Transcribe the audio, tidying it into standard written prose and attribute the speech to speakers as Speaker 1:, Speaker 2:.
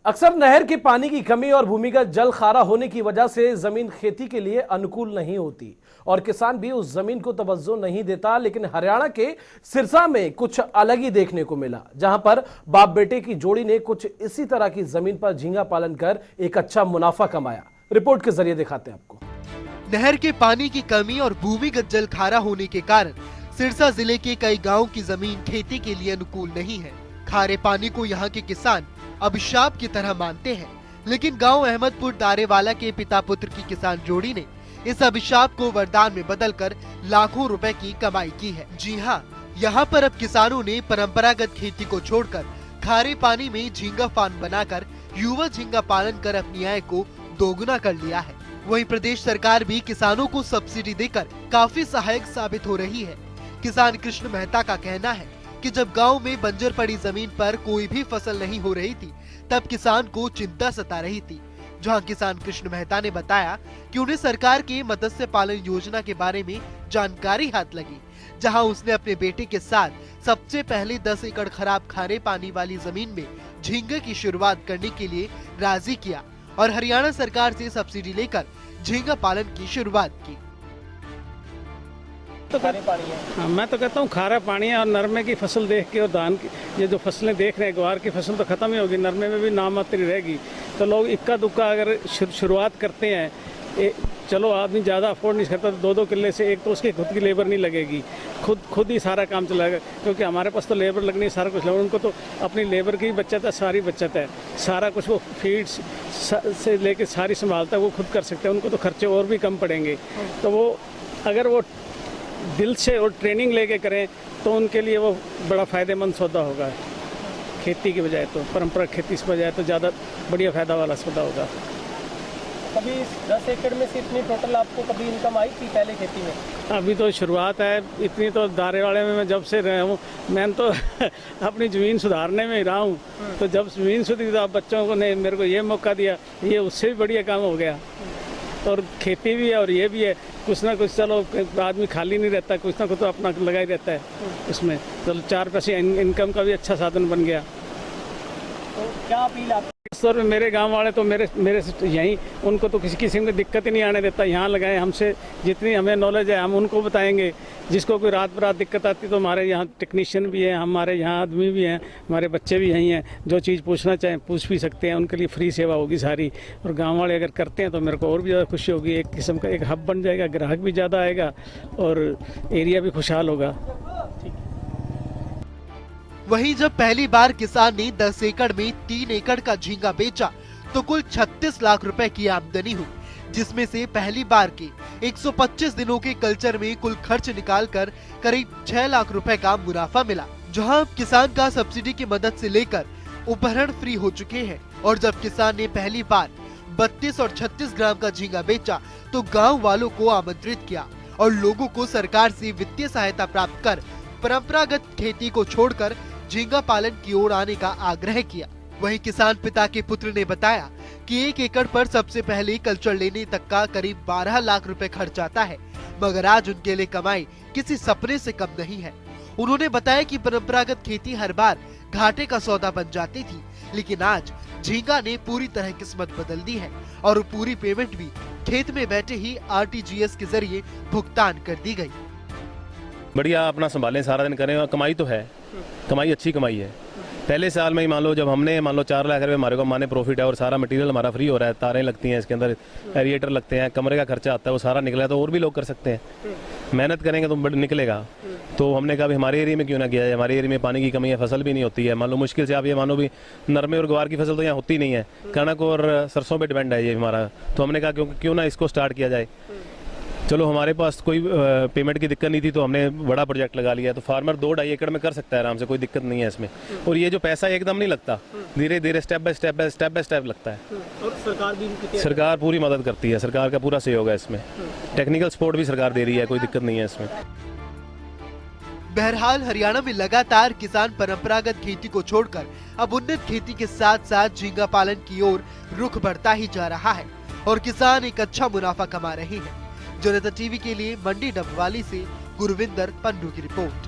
Speaker 1: अक्सर नहर के पानी की कमी और भूमिगत जल खारा होने की वजह से जमीन खेती के लिए अनुकूल नहीं होती और किसान भी उस जमीन को तवज्जो नहीं देता। लेकिन हरियाणा के सिरसा में कुछ अलग ही देखने को मिला, जहां पर बाप बेटे की जोड़ी ने कुछ इसी तरह की जमीन पर झींगा पालन कर एक अच्छा मुनाफा कमाया। रिपोर्ट के जरिए दिखाते हैं आपको।
Speaker 2: नहर के पानी की कमी और भूमिगत जल खारा होने के कारण सिरसा जिले के कई गाँव की जमीन खेती के लिए अनुकूल नहीं है। खारे पानी को यहाँ के किसान अभिशाप की तरह मानते हैं, लेकिन गांव अहमदपुर दारेवाला के पिता पुत्र की किसान जोड़ी ने इस अभिशाप को वरदान में बदलकर लाखों रुपए की कमाई की है। जी हां, यहां पर अब किसानों ने परंपरागत खेती को छोड़कर खारे पानी में झींगा फार्म बनाकर युवा झींगा पालन कर अपनी आय को दोगुना कर लिया है। वहीं प्रदेश सरकार भी किसानों को सब्सिडी देकर काफी सहायक साबित हो रही है। किसान कृष्ण मेहता का कहना है कि जब गांव में बंजर पड़ी जमीन पर कोई भी फसल नहीं हो रही थी, तब किसान को चिंता सता रही थी। जहां किसान कृष्ण मेहता ने बताया कि उन्हें सरकार के मत्स्य पालन योजना के बारे में जानकारी हाथ लगी, जहां उसने अपने बेटे के साथ सबसे पहले 10 एकड़ खराब खारे पानी वाली जमीन में झींगे की शुरुआत करने के लिए राजी किया और हरियाणा सरकार से सब्सिडी लेकर झींगा पालन की शुरुआत की।
Speaker 3: तो हाँ, मैं तो कहता हूँ खारा पानी है और नरमे की फसल देख के और धान की ये जो फसलें देख रहे हैं, ग्वार की फसल तो खत्म ही होगी, नरमे में भी नामात्र रहेगी। तो लोग इक्का दुक्का अगर शुरुआत करते हैं, चलो आदमी ज़्यादा अफोर्ड नहीं करता तो 2-2 किले से, एक तो उसकी खुद की लेबर नहीं लगेगी, खुद ही सारा काम चलाएगा, क्योंकि हमारे पास तो लेबर लगनी है, सारा कुछ लगना। उनको तो अपनी लेबर की बचत है, सारी बचत है, सारा कुछ वो फीड्स से लेके सारी संभालता है, वो खुद कर सकते हैं। उनको तो खर्चे और भी कम पड़ेंगे। तो वो अगर वो दिल से और ट्रेनिंग लेके करें तो उनके लिए वो बड़ा फ़ायदेमंद सौदा होगा। खेती की बजाय तो परंपरा खेती से बजाय तो ज़्यादा बढ़िया फ़ायदा वाला सौदा होगा।
Speaker 4: कभी 10 एकड़ में से इतनी टोटल आपको कभी इनकम आई थी पहले खेती में?
Speaker 3: अभी तो शुरुआत है, इतनी तो दारेवाड़े में मैं जब से रहा हूँ, मैंने तो अपनी ज़मीन सुधारने में ही रहा हूँ। तो जब ज़मीन सुधरी तो बच्चों को ने मेरे को ये मौका दिया, ये उससे भी बढ़िया काम हो गया। और खेती भी है और ये भी है, कुछ ना कुछ चलो आदमी खाली नहीं रहता, कुछ ना कुछ तो अपना लगा ही रहता है उसमें। चलो 4 पैसे इनकम का भी अच्छा साधन बन गया।
Speaker 4: तो क्या अपील आप?
Speaker 3: और मेरे गांव वाले तो मेरे यहीं, उनको तो किसी किस्म की दिक्कत ही नहीं आने देता। यहाँ लगाए, हमसे जितनी हमें नॉलेज है हम उनको बताएंगे। जिसको कोई रात बरात दिक्कत आती तो हमारे यहाँ टेक्नीशियन भी हैं, हमारे यहाँ आदमी भी हैं, हमारे बच्चे भी यहीं हैं। जो चीज़ पूछना चाहें पूछ भी सकते हैं, उनके लिए फ्री सेवा होगी सारी। और गाँव वाले अगर करते हैं तो मेरे को और भी ज़्यादा खुशी होगी। एक किस्म का एक हब बन जाएगा, ग्राहक भी ज़्यादा आएगा और एरिया भी खुशहाल होगा।
Speaker 2: वहीं जब पहली बार किसान ने 10 एकड़ में 3 एकड़ का झींगा बेचा तो कुल 36 लाख रुपए की आमदनी हुई, जिसमें से पहली बार के 125 दिनों के कल्चर में कुल खर्च निकालकर करीब 6 लाख रुपए का मुनाफा मिला। जहां किसान का सब्सिडी की मदद से लेकर उपकरण फ्री हो चुके हैं। और जब किसान ने पहली बार 32 और 36 ग्राम का झींगा बेचा तो गाँव वालों को आमंत्रित किया और लोगों को सरकार से वित्तीय सहायता प्राप्त कर परंपरागत खेती को छोड़कर झींगा पालन की ओर आने का आग्रह किया। वहीं किसान पिता के पुत्र ने बताया कि 1 एकड़ पर सबसे पहले कल्चर लेने तक का करीब 12 लाख रुपए खर्च आता है, मगर आज उनके लिए कमाई किसी सपने से कम नहीं है। उन्होंने बताया कि परंपरागत खेती हर बार घाटे का सौदा बन जाती थी, लेकिन आज झींगा ने पूरी तरह किस्मत बदल दी है और पूरी पेमेंट भी खेत में बैठे ही RTGS के जरिए भुगतान कर दी गयी।
Speaker 5: बढ़िया अपना संभालें, सारा दिन करें, कमाई तो है, कमाई अच्छी कमाई है। पहले साल में ही मान लो जब हमने 4 लाख रुपये हमारे को माने प्रॉफिट है और सारा मटेरियल हमारा फ्री हो रहा है, तारें लगती हैं इसके अंदर, एरिएटर लगते हैं, कमरे का खर्चा आता है, वो सारा निकला तो और भी लोग कर सकते हैं। मेहनत करेंगे तो निकलेगा। तो हमने कहा हमारे एरिया में क्यों ना किया जाए, हमारे एरिया में पानी की कमी है, फसल भी नहीं होती है। मान लो मुश्किल से आप ये मानो भी नरमे और ग्वार की फसल तो यहाँ होती नहीं है, कनक और सरसों पे डिपेंड है ये हमारा। तो हमने कहा क्यों ना इसको स्टार्ट किया जाए। चलो हमारे पास कोई पेमेंट की दिक्कत नहीं थी तो हमने बड़ा प्रोजेक्ट लगा लिया। तो फार्मर 2-2.5 एकड़ में कर सकता है आराम से, कोई दिक्कत नहीं है इसमें। और ये जो पैसा एकदम नहीं लगता, धीरे धीरे स्टेप बाय स्टेप लगता है।
Speaker 4: और
Speaker 5: सरकार पूरी मदद करती है, सरकार का पूरा सहयोग है इसमें। टेक्निकल सपोर्ट भी सरकार दे रही है, कोई दिक्कत नहीं है इसमें।
Speaker 2: बहरहाल हरियाणा में लगातार किसान परंपरागत खेती को छोड़कर अब उन्नत खेती के साथ साथ झींगा पालन की ओर रुख बढ़ता ही जा रहा है और किसान एक अच्छा मुनाफा कमा रहे हैं। जनता टीवी के लिए मंडी डबवाली से गुरविंदर पन्नू की रिपोर्ट।